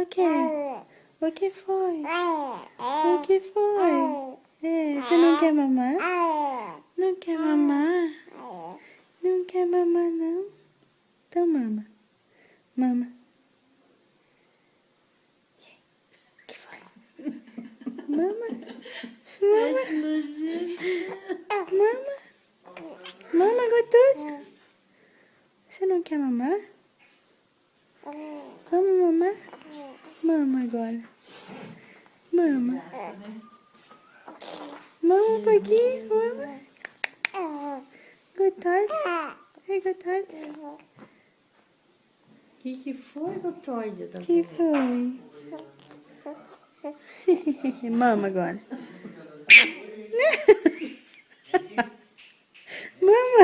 quê? O que foi? O que foi? Você não quer mamar? Não quer mamar? Não quer mamar, não? Então mama. Mama. O que foi? Mama. Mama. Mama. Mama, gostoso. Você não quer mamar? Vamos mamar? Mama agora. Mama. Mama um pouquinho. Mama. Gostosa. É gostosa. Que foi, gostosa? Que foi? Mama agora. Mama.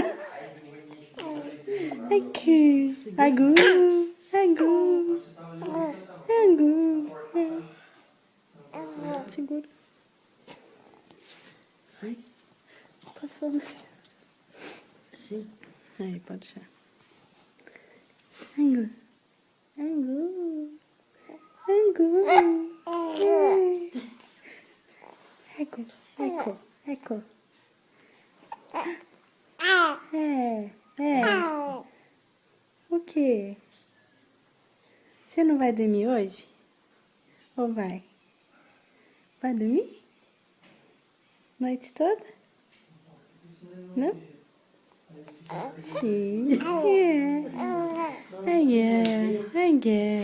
Aqui. Agu. Agu. Agu. Segura. Sim? Passou. Sim. Aí, pode deixar. Agu. Agu. Agu. Eco. Eco. Eco. O quê? Você não vai dormir hoje? Ou vai? Vai dormir? Noite toda? Não? Sim. É. É. É.